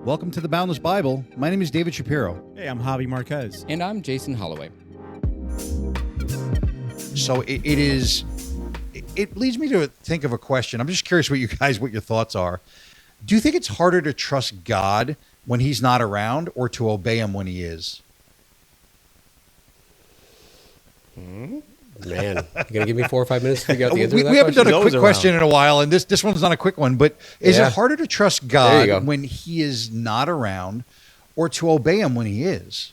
Welcome to the Boundless Bible. My name is David Shapiro. Hey, I'm Javi Marquez. And I'm Jason Holloway. So it leads me to think of a question. I'm just curious what your thoughts are. Do you think it's harder to trust God when he's not around or to obey him when he is? Man, you're going to give me 4 or 5 minutes to figure out the answer to that We haven't question? done a quick question in a while, and this one's not a quick one, but is it harder to trust God when he is not around or to obey him when he is?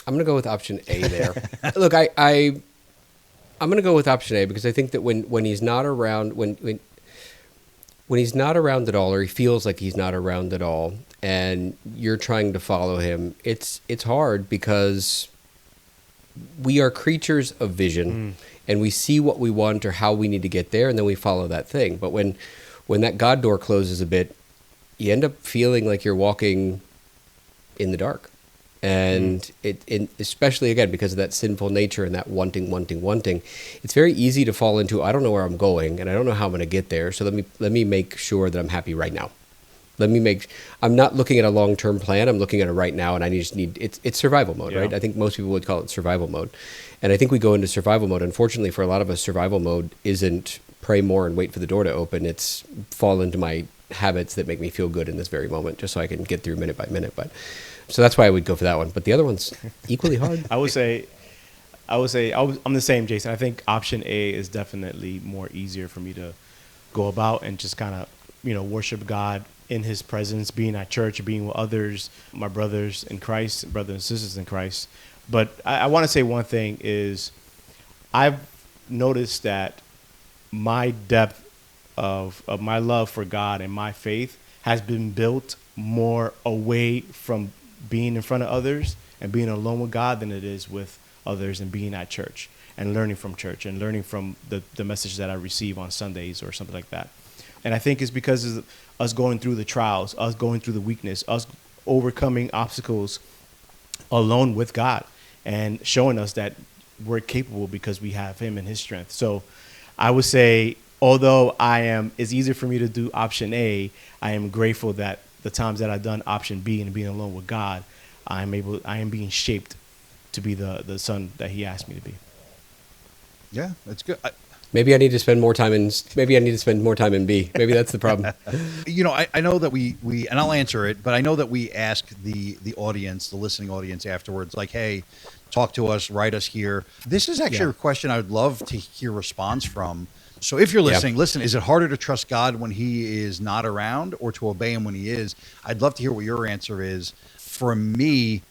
I'm going to go with option A there. Look, I'm going to go with option A because I think that when he's not around, when he's not around at all, or he feels like he's not around at all, and you're trying to follow him, it's hard because we are creatures of vision, and we see what we want or how we need to get there, and then we follow that thing. But when that God door closes a bit, you end up feeling like you're walking in the dark. And especially, again, because of that sinful nature and that wanting, it's very easy to fall into, I don't know where I'm going, and I don't know how I'm going to get there, so let me make sure that I'm happy right now. I'm not looking at a long-term plan, I'm looking at it right now, and it's survival mode, right? I think most people would call it survival mode. And I think we go into survival mode. Unfortunately, for a lot of us, survival mode isn't pray more and wait for the door to open. It's fall into my habits that make me feel good in this very moment, just so I can get through minute by minute. So that's why I would go for that one. But the other one's equally hard. I'm the same, Jason. I think option A is definitely more easier for me to go about and just kind of, worship God in his presence, being at church, being with others, my brothers in Christ, brothers and sisters in Christ. But I want to say one thing is I've noticed that my depth of my love for God and my faith has been built more away from being in front of others and being alone with God than it is with others and being at church and learning from church and learning from the message that I receive on Sundays or something like that. And I think it's because of us going through the trials, us going through the weakness, us overcoming obstacles alone with God and showing us that we're capable because we have him and his strength. So I would say, although it's easier for me to do option A, I am grateful that the times that I've done option B and being alone with God, I am being shaped to be the son that he asked me to be. Yeah, that's good. Maybe I need to spend more time in B. Maybe that's the problem. I know that we and I'll answer it, but I know that we ask the audience, the listening audience afterwards, like, hey, talk to us, write us here. This is actually a question I would love to hear response from. So if you're listening, listen, is it harder to trust God when he is not around or to obey him when he is? I'd love to hear what your answer is. For me,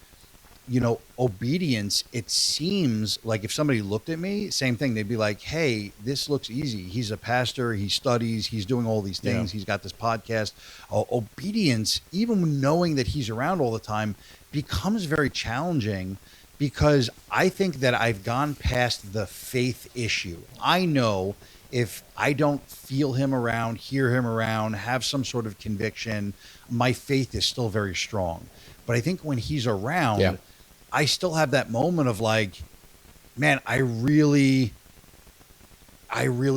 obedience, it seems like if somebody looked at me, same thing, they'd be like, hey, this looks easy. He's a pastor, he studies, he's doing all these things, he's got this podcast. Obedience, even knowing that he's around all the time, becomes very challenging because I think that I've gone past the faith issue. I know if I don't feel him around, hear him around, have some sort of conviction, my faith is still very strong. But I think when he's around, I still have that moment of like, man, I really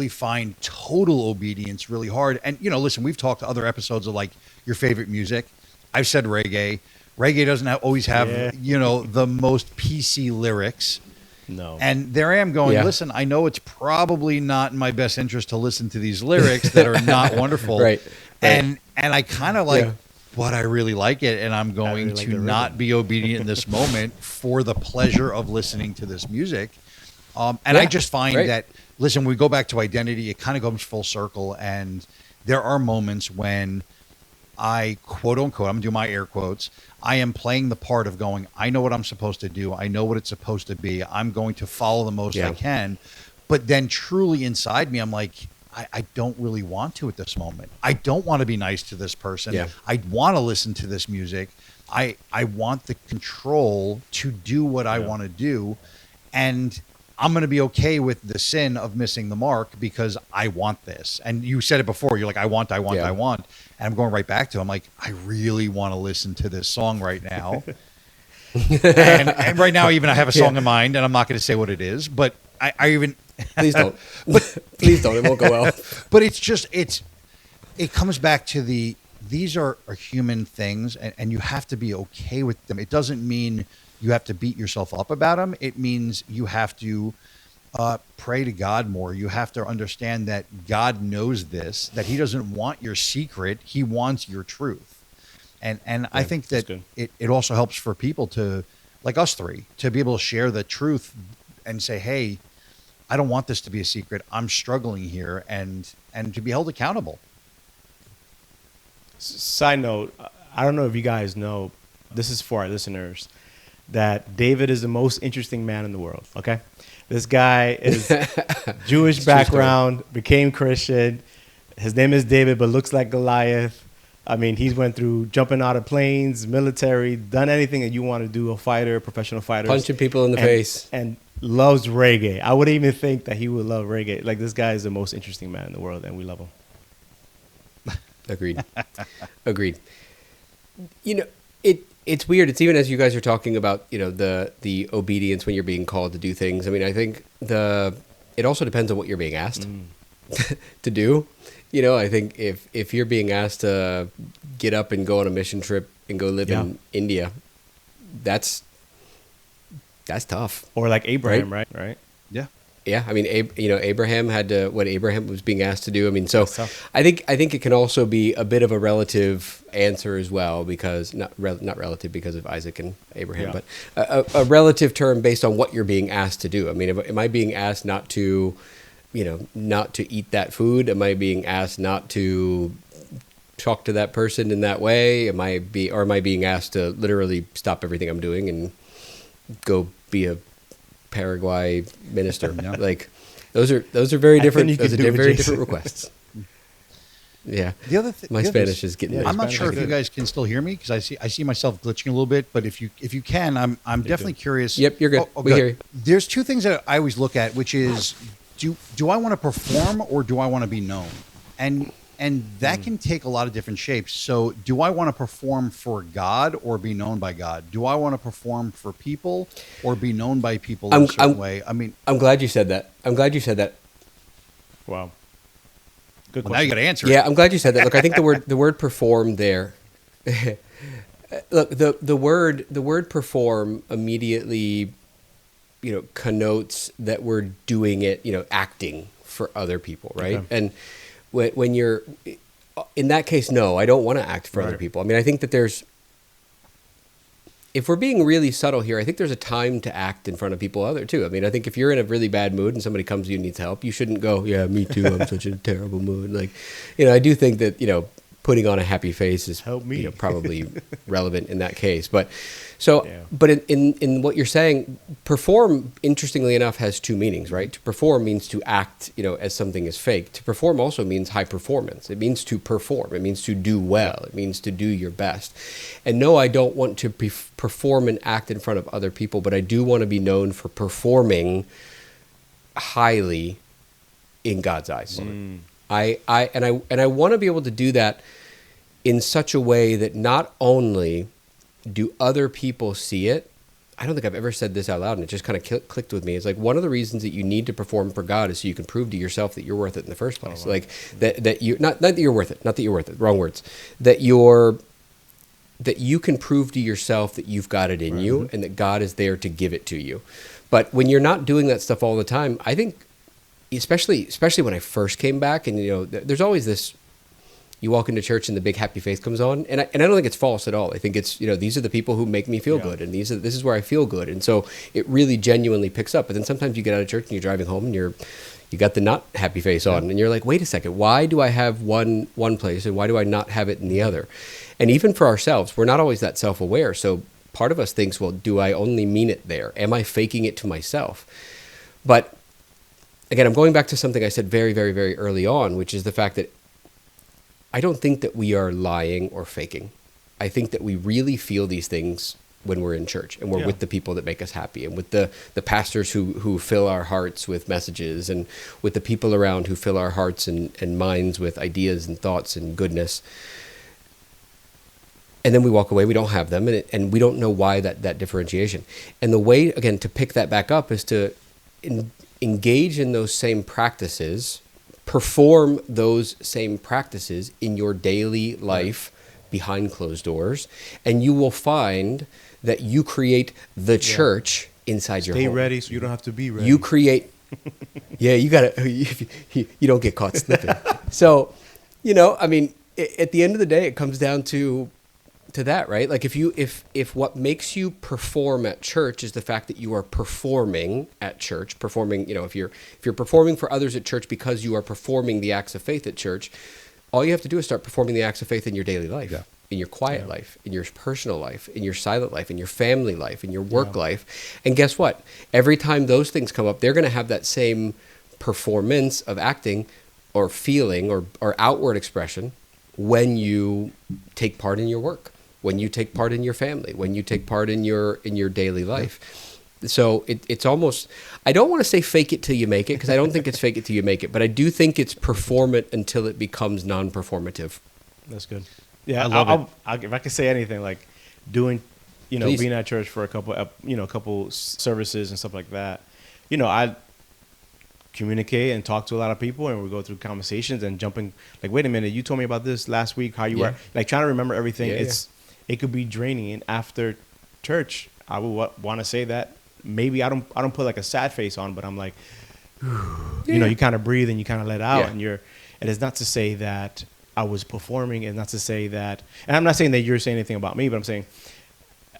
find total obedience really hard. And, listen, we've talked to other episodes of like your favorite music. I've said reggae. Reggae doesn't always have, the most PC lyrics. No. And there I am going, listen, I know it's probably not in my best interest to listen to these lyrics that are not wonderful. Right. And I kind of like, but I really like it. And I'm going to not be obedient in this moment for the pleasure of listening to this music. I just find that, listen, when we go back to identity, it kind of comes full circle. And there are moments when I, quote unquote, I'm going to do my air quotes, I am playing the part of going, I know what I'm supposed to do. I know what it's supposed to be. I'm going to follow the most I can. But then truly inside me, I'm like, I don't really want to at this moment. I don't want to be nice to this person. Yeah. I want to listen to this music. I want the control to do what I want to do. And I'm going to be okay with the sin of missing the mark because I want this. And you said it before. You're like, I want. And I'm going right back to it. I'm like, I really want to listen to this song right now. and right now, even I have a song in mind, and I'm not going to say what it is. But I even... Please don't. Please don't. It won't go well. But it's it comes back to these are human things, and you have to be okay with them. It doesn't mean you have to beat yourself up about them. It means you have to pray to God more. You have to understand that God knows this, that he doesn't want your secret. He wants your truth. And I think that it also helps for people to, like us three, to be able to share the truth and say, hey, I don't want this to be a secret. I'm struggling here, and to be held accountable. Side note, I don't know if you guys know, this is for our listeners, that David is the most interesting man in the world, okay? This guy is Jewish background, became Christian. His name is David, but looks like Goliath. I mean, he's went through jumping out of planes, military, done anything that you want to do, a fighter, professional fighter. Punching people in the face. And loves reggae. I wouldn't even think that he would love reggae. Like, this guy is the most interesting man in the world, and we love him. Agreed. Agreed. You know, it's weird. It's even as you guys are talking about, you know, the obedience when you're being called to do things. I mean, I think it also depends on what you're being asked to do. You know, I think if you're being asked to get up and go on a mission trip and go live in India, that's tough. Or like Abraham, right? Yeah. Yeah, I mean, Abraham had to, what Abraham was being asked to do. I mean, so I think it can also be a bit of a relative answer as well, because not relative because of Isaac and Abraham, but a relative term based on what you're being asked to do. I mean, am I being asked not to eat that food? Am I being asked not to talk to that person in that way? Am I being asked to literally stop everything I'm doing and go be a Paraguay minister? Like, those are very different. Those are very different requests. Yeah. The other thing, my Spanish is getting. I'm not sure if you guys can still hear me, because I see myself glitching a little bit. But if you can, I'm definitely curious. Yep, you're good. We hear you. There's two things that I always look at, which is, do I want to perform or do I want to be known? And that can take a lot of different shapes. So do I want to perform for God or be known by God? Do I want to perform for people or be known by people in a certain way? I mean, I'm glad you said that. Wow. Good question. Now you got to answer. Yeah, I'm glad you said that. Look, I think the word perform there. Look, the word perform immediately, you know, connotes that we're doing it, you know, acting for other people, right? Okay. And when you're in that case, no, I don't want to act for other people. I mean, I think that if we're being really subtle here, I think there's a time to act in front of people too. I mean, I think if you're in a really bad mood and somebody comes to you and needs help, you shouldn't go, yeah, me too, I'm such a terrible mood. Like, you know, I do think that, you know, putting on a happy face is you know, probably relevant in that case. But in what you're saying, perform, interestingly enough, has two meanings, right? To perform means to act, you know, as something is fake. To perform also means high performance. It means to perform. It means to do well. It means to do your best. And no, I don't want to perform and act in front of other people, but I do want to be known for performing highly in God's eyes. I want to be able to do that in such a way that not only do other people see it. I don't think I've ever said this out loud, and it just kind of clicked with me. It's like, one of the reasons that you need to perform for God is so you can prove to yourself that you're worth it in the first place. Oh, wow. Like that you not that you're worth it. Wrong words. That you can prove to yourself that you've got it in you, and that God is there to give it to you. But when you're not doing that stuff all the time, I think, especially when I first came back, and, you know, there's always this, you walk into church and the big happy face comes on, and I don't think it's false at all. I think it's, you know, these are the people who make me feel good, and this is where I feel good, and so it really genuinely picks up. But then sometimes you get out of church and you're driving home and you got the not happy face on, and you're like, wait a second, why do I have one place and why do I not have it in the other? And even for ourselves, we're not always that self-aware. So part of us thinks, well, do I only mean it there? Am I faking it to myself? But again, I'm going back to something I said very, very, very early on, which is the fact that I don't think that we are lying or faking. I think that we really feel these things when we're in church and we're with the people that make us happy, and with the pastors who fill our hearts with messages, and with the people around who fill our hearts and minds with ideas and thoughts and goodness. And then we walk away, we don't have them, and we don't know why that differentiation. And the way, again, to pick that back up is to engage in those same practices perform those same practices in your daily life behind closed doors, and you will find that you create the church inside your home. Stay ready so you don't have to be ready. You create, you gotta, you don't get caught slipping. So, I mean, at the end of the day, it comes down to that, right? Like if what makes you perform at church is the fact that you are performing at church, if you're performing for others at church because you are performing the acts of faith at church, all you have to do is start performing the acts of faith in your daily life, in your quiet life, in your personal life, in your silent life, in your family life, in your work life. And guess what? Every time those things come up, they're going to have that same performance of acting or feeling or outward expression when you take part in your work, when you take part in your family, when you take part in your daily life. So it's almost, I don't want to say fake it till you make it, because I don't think it's fake it till you make it, but I do think it's perform it until it becomes non-performative. That's good. Yeah, I love it. If I could say anything, like doing, Please. being at church for a couple services and stuff like that, I communicate and talk to a lot of people, and we go through conversations and jumping, like, wait a minute, you told me about this last week, how you were, like, trying to remember everything. It could be draining. And after church, I would want to say that maybe I don't put like a sad face on, but I'm like, you kind of breathe and you kind of let out, and it's not to say that I was performing, and not to say that, and I'm not saying that you're saying anything about me, but I'm saying,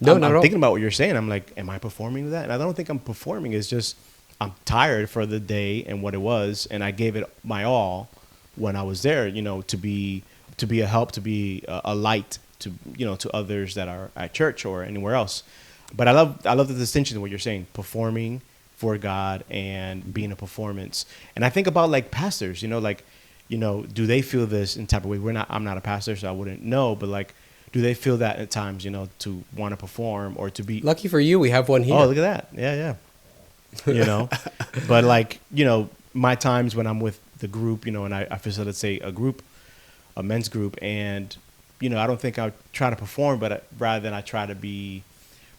I'm thinking about what you're saying. I'm like, am I performing that? And I don't think I'm performing. It's just, I'm tired for the day and what it was, and I gave it my all when I was there, to be a help, to be a light to others that are at church or anywhere else. But I love the distinction of what you're saying, performing for God and being a performance. And I think about like pastors, do they feel this in type of way? I'm not a pastor, so I wouldn't know, but like, do they feel that at times, to want to perform or to be... Lucky for you, we have one here. Oh, look at that. Yeah. But like, my times when I'm with the group, and I facilitate a men's group, and, I don't think I try to perform, but rather than I try to be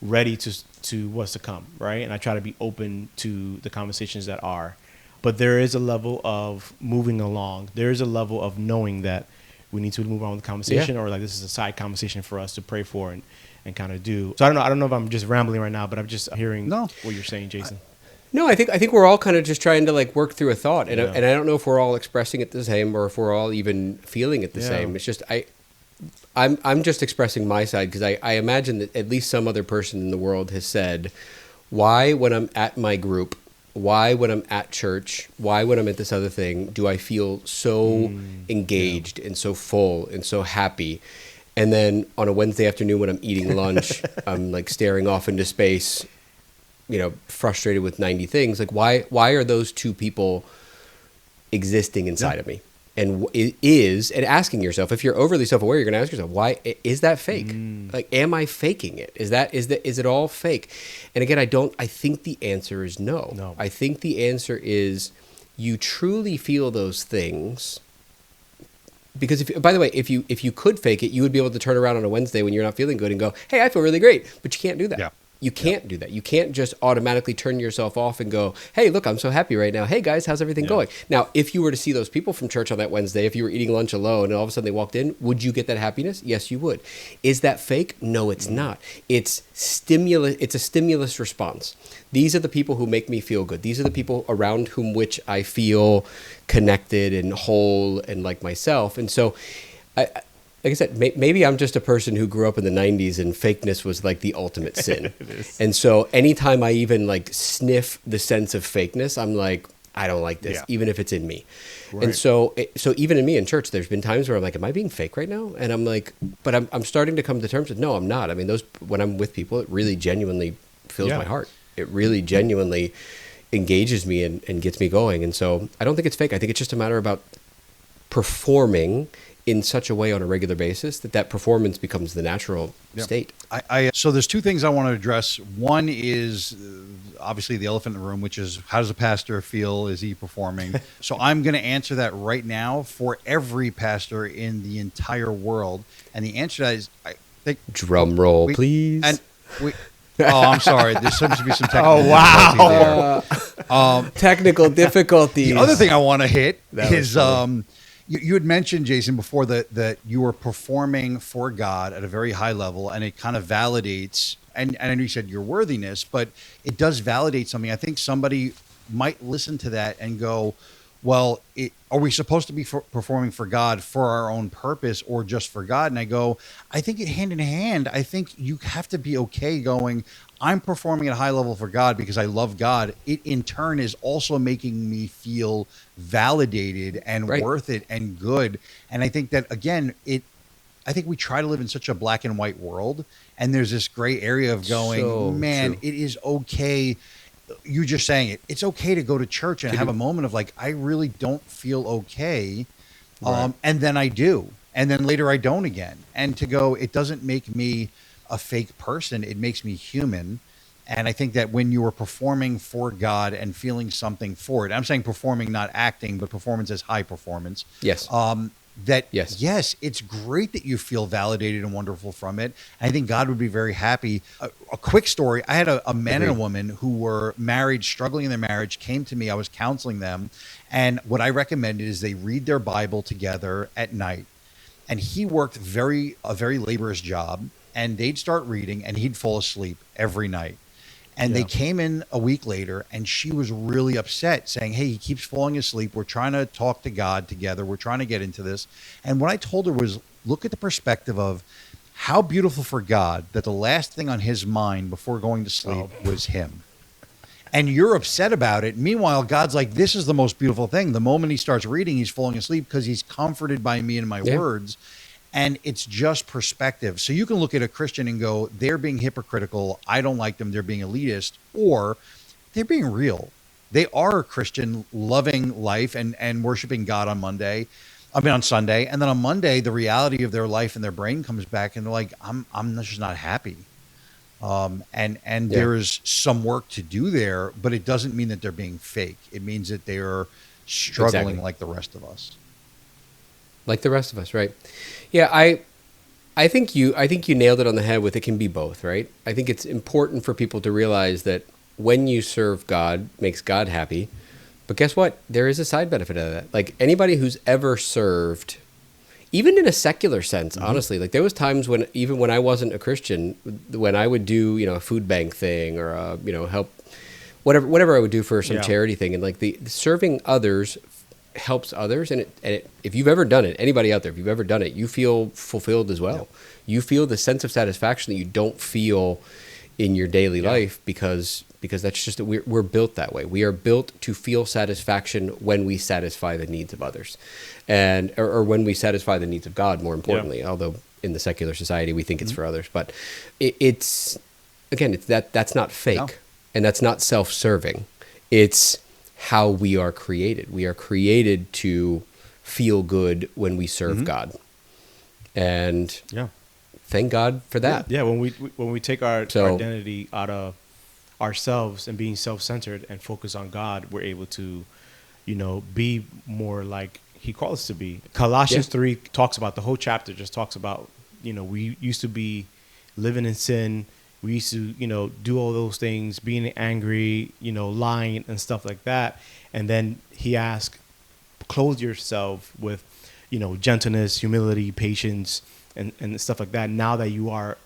ready to what's to come, right? And I try to be open to the conversations that are. But there is a level of moving along. There is a level of knowing that we need to move on with the conversation, or like this is a side conversation for us to pray for and kind of do. So I don't know if I'm just rambling right now, but I'm just hearing what you're saying, Jason. No, I think we're all kind of just trying to like work through a thought, and I don't know if we're all expressing it the same or if we're all even feeling it the same. It's just I'm just expressing my side, because I imagine that at least some other person in the world has said, why when I'm at my group, why when I'm at church, why when I'm at this other thing, do I feel so engaged and so full and so happy? And then on a Wednesday afternoon when I'm eating lunch, I'm like staring off into space, frustrated with 90 things. Like, why are those two people existing inside of me? And and asking yourself, if you're overly self-aware, you're going to ask yourself, why is that fake? Like, am I faking it? Is it all fake? And again, I think the answer is no. No. I think the answer is you truly feel those things. Because by the way, if you could fake it, you would be able to turn around on a Wednesday when you're not feeling good and go, hey, I feel really great. But you can't do that. Yeah. You can't do that. You can't just automatically turn yourself off and go, hey, look, I'm so happy right now. Hey, guys, how's everything going? Now, if you were to see those people from church on that Wednesday, if you were eating lunch alone and all of a sudden they walked in, would you get that happiness? Yes, you would. Is that fake? No, it's not. It's stimulus. It's a stimulus response. These are the people who make me feel good. These are the people around which I feel connected and whole and like myself. And so like I said, maybe I'm just a person who grew up in the 90s and fakeness was like the ultimate sin. And so anytime I even like sniff the sense of fakeness, I'm like, I don't like this, even if it's in me. Right. And so even in me in church, there's been times where I'm like, am I being fake right now? And I'm like, but I'm starting to come to terms with, no, I'm not. I mean, when I'm with people, it really genuinely fills my heart. It really genuinely engages me and gets me going. And so I don't think it's fake. I think it's just a matter about performing in such a way on a regular basis that performance becomes the natural state. So there's two things I want to address. One is obviously the elephant in the room, which is, how does a pastor feel? Is he performing? So I'm going to answer that right now for every pastor in the entire world. And the answer to that is, I think... Drum roll, please. Oh, I'm sorry. There seems to be some technical difficulty there. Technical difficulties. The other thing I want to hit That is was you had mentioned, Jason, before that you were performing for God at a very high level, and it kind of validates. And I know you said your worthiness, but it does validate something. I think somebody might listen to that and go, well, are we supposed to be performing for God for our own purpose or just for God? And I go, I think it hand in hand. I think you have to be okay going, I'm performing at a high level for God because I love God. It in turn is also making me feel validated and worth it and good. And I think that, again, I think we try to live in such a black and white world. And there's this gray area of going, man, it is okay. You just saying it. It's okay to go to church and have a moment of like, I really don't feel okay. And then I do. And then later I don't again. And to go, it doesn't make me a fake person. It makes me human. And I think that when you are performing for God and feeling something for it, I'm saying performing, not acting, but performance as high performance. Yes. Yes, it's great that you feel validated and wonderful from it. I think God would be very happy. A quick story. I had a man and a woman who were married, struggling in their marriage, came to me. I was counseling them. And what I recommended is they read their Bible together at night. And he worked a very laborious job. And they'd start reading and he'd fall asleep every night. And they came in a week later and she was really upset saying, hey, he keeps falling asleep. We're trying to talk to God together. We're trying to get into this. And what I told her was, look at the perspective of how beautiful for God that the last thing on his mind before going to sleep was him. And you're upset about it. Meanwhile, God's like, this is the most beautiful thing. The moment he starts reading, he's falling asleep because he's comforted by me and my words. And it's just perspective. So you can look at a Christian and go, they're being hypocritical. I don't like them. They're being elitist. Or they're being real. They are a Christian, loving life and worshiping God on Sunday. And then on Monday, the reality of their life and their brain comes back and they're like, I'm just not happy. And there is some work to do there, but it doesn't mean that they're being fake. It means that they are struggling like the rest of us. Like the rest of us, right? Yeah, I think you nailed it on the head with it can be both, right? I think it's important for people to realize that when you serve God, makes God happy. But guess what? There is a side benefit of that. Like anybody who's ever served, even in a secular sense, honestly, like there was times when even when I wasn't a Christian, when I would do, a food bank thing or help whatever I would do for some charity thing, and like the serving others helps others, and if you've ever done it, anybody out there, if you've ever done it, you feel fulfilled as well. You feel the sense of satisfaction that you don't feel in your daily life because that's just we're built that way. We are built to feel satisfaction when we satisfy the needs of others, or when we satisfy the needs of God. More importantly, although in the secular society we think it's for others, but it's that's not fake and that's not self-serving. It's how we are created. We are created to feel good when we serve God, and thank God for that. Yeah, when we take our identity out of ourselves and being self-centered and focus on God, we're able to, be more like He calls us to be. Colossians 3 talks about, the whole chapter just talks about, we used to be living in sin. We used to, do all those things, being angry, lying and stuff like that. And then he asked, clothe yourself with, gentleness, humility, patience, and stuff like that. Now that you are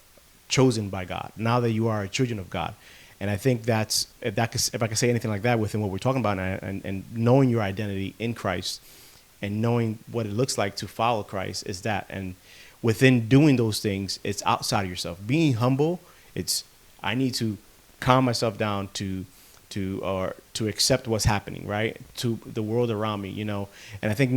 chosen by God, now that you are a children of God. And I think if I could say anything like that within what we're talking about, and knowing your identity in Christ and knowing what it looks like to follow Christ is that. And within doing those things, it's outside of yourself. Being humble, I need to calm myself down to accept what's happening, right? To the world around me, And I think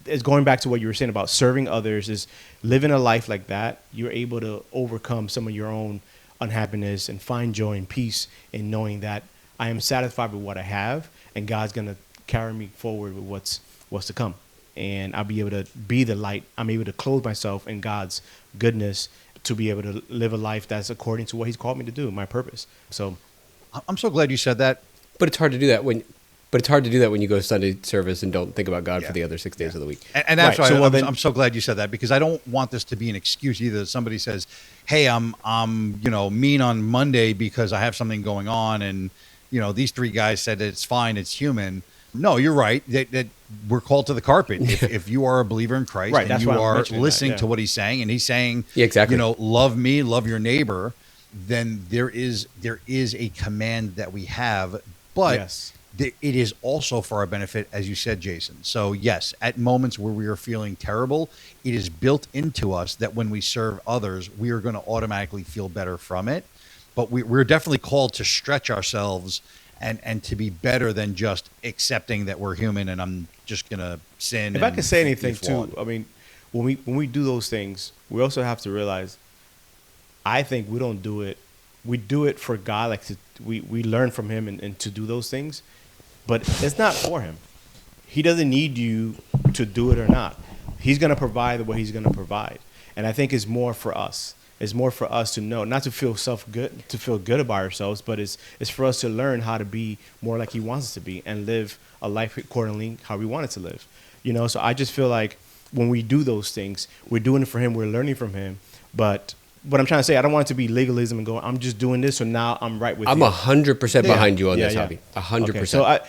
it's going back to what you were saying about serving others, is living a life like that. You're able to overcome some of your own unhappiness and find joy and peace in knowing that I am satisfied with what I have, and God's going to carry me forward with what's to come. And I'll be able to be the light. I'm able to clothe myself in God's goodness, to be able to live a life that's according to what He's called me to do, my purpose. So I'm so glad you said that. But it's hard to do that when you go to Sunday service and don't think about God for the other 6 days of the week. And that's why I'm so glad you said that, because I don't want this to be an excuse either. Somebody says, hey, I'm mean on Monday because I have something going on, and these three guys said it's fine, it's human. No, you're right. That we're called to the carpet. If you are a believer in Christ, Right, and you are listening to what he's saying, and he's saying, exactly. Love me, love your neighbor, then there is a command that we have, but it is also for our benefit, as you said, Jason. So yes, at moments where we are feeling terrible, it is built into us that when we serve others, we are going to automatically feel better from it. But we're definitely called to stretch ourselves and to be better than just accepting that we're human and I'm just going to sin. If I can say anything too, I mean, when we do those things, we also have to realize, I think we don't do it. We do it for God, like we learn from him and to do those things, but it's not for him. He doesn't need you to do it or not. He's going to provide what he's going to provide. And I think it's more for us. It's more for us to know, not to feel good about ourselves, but it's for us to learn how to be more like he wants us to be and live a life accordingly how we want it to live. So I just feel like when we do those things, we're doing it for him, we're learning from him. But what I'm trying to say, I don't want it to be legalism and go, I'm just doing this, so now I'm right with you. I'm 100% behind you on this, Javi. 100%.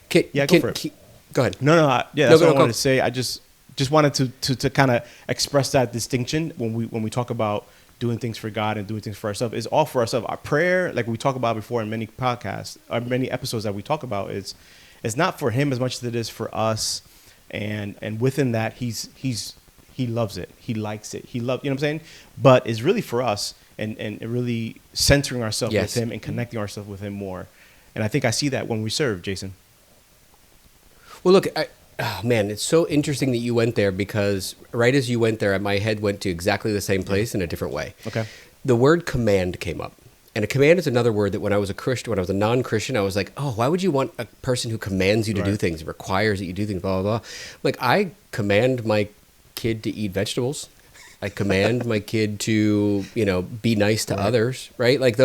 Okay, so go for it. Go ahead. No, that's what I wanted to say. I just wanted to kind of express that distinction when we talk about doing things for God and doing things for ourselves. Is all for ourselves. Our prayer, like we talked about before in many podcasts, or many episodes that we talk about, it's not for him as much as it is for us. And within that, he loves it. He likes it. You know what I'm saying? But it's really for us and really centering ourselves with him and connecting ourselves with him more. And I think I see that when we serve, Jason. Well, look, man, it's so interesting that you went there, because right as you went there, my head went to exactly the same place in a different way. Okay. The word command came up. And a command is another word that when I was a non-Christian, I was like, oh, why would you want a person who commands you to do things, requires that you do things, blah, blah, blah. Like, I command my kid to eat vegetables. I command my kid to, be nice to others, right? Like,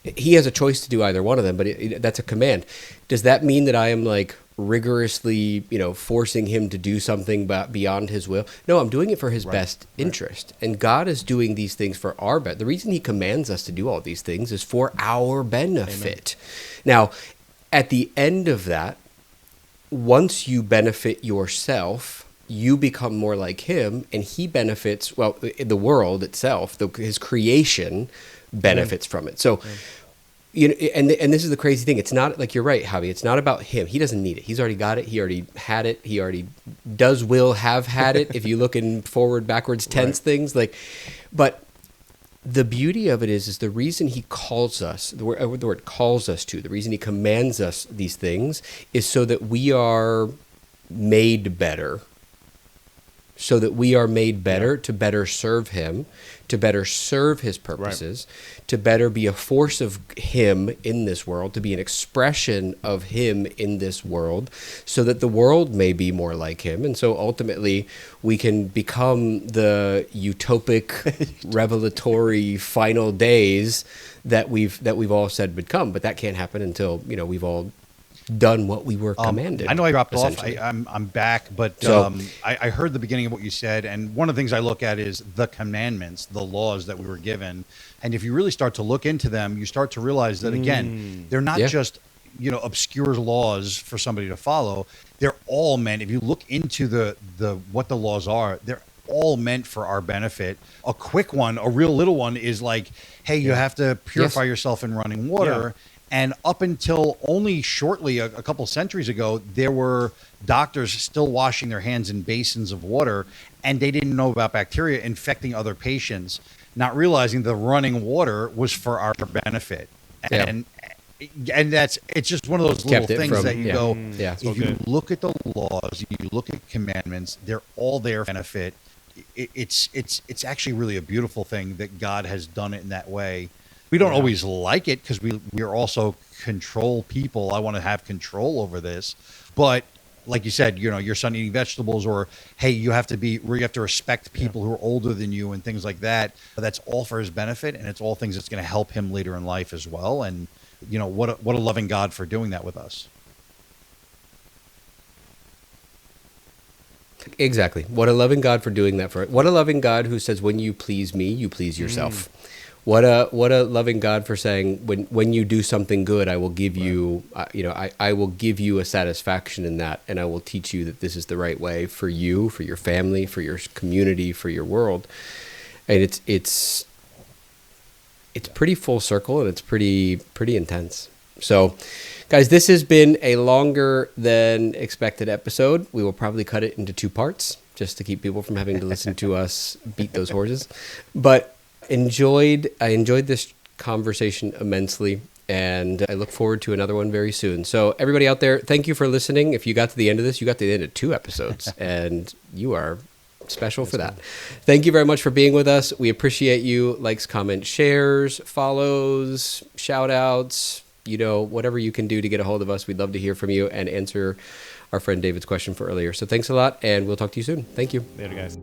he has a choice to do either one of them, but that's a command. Does that mean that I am like rigorously, forcing him to do something beyond his will? No, I'm doing it for his best interest. And God is doing these things for our benefit. The reason he commands us to do all these things is for our benefit. Amen. Now, at the end of that, once you benefit yourself, you become more like him, and he benefits, the world itself, his creation benefits from it. So, and this is the crazy thing. It's not like, you're right, Javi. It's not about him. He doesn't need it. He's already got it. He already had it. He already will have had it. If you look in forward, backwards tense things, but the beauty of it is the reason he calls us, the word calls us to, the reason he commands us these things is so that we are made better. So that we are made better to better serve him, to better serve his purposes, to better be a force of him in this world, to be an expression of him in this world, so that the world may be more like him. And so ultimately we can become the utopic, revelatory final days that we've all said would come. But that can't happen until, we've all done what we were commanded. I know I dropped off. I'm back, but I heard the beginning of what you said, and one of the things I look at is the commandments, the laws that we were given. And if you really start to look into them, you start to realize that, again, they're not just obscure laws for somebody to follow. They're all meant, if you look into the what the laws are, they're all meant for our benefit. A quick one, a real little one, is like, hey, you have to purify yourself in running water. Yeah. And up until only shortly, a couple centuries ago, there were doctors still washing their hands in basins of water, and they didn't know about bacteria infecting other patients, not realizing the running water was for our benefit. And it's just one of those little things that you go, if you look at the laws, you look at commandments, they're all there for benefit. It's actually really a beautiful thing that God has done it in that way. We don't always like it, because we are also control people. I want to have control over this. But like you said, your son eating vegetables, or, hey, you have to respect people who are older than you and things like that. But that's all for his benefit, and it's all things that's going to help him later in life as well. And, what a loving God for doing that with us. Exactly. What a loving God for doing that for it. What a loving God who says, when you please me, you please yourself. What a loving God for saying, when you do something good, I will give you, I will give you a satisfaction in that, and I will teach you that this is the right way for you, for your family, for your community, for your world. And it's pretty full circle, and it's pretty intense. So, guys, this has been a longer than expected episode. We will probably cut it into 2 parts just to keep people from having to listen to us beat those horses. But I enjoyed this conversation immensely, and I look forward to another one very soon. So everybody out there, thank you for listening. If you got to the end of this, you got to the end of 2 episodes, and you are special for that. Thank you very much for being with us. We appreciate you. Likes, comments, shares, follows, shout outs, whatever you can do to get a hold of us. We'd love to hear from you and answer our friend David's question for earlier. So thanks a lot, and we'll talk to you soon. Thank you. Later, guys.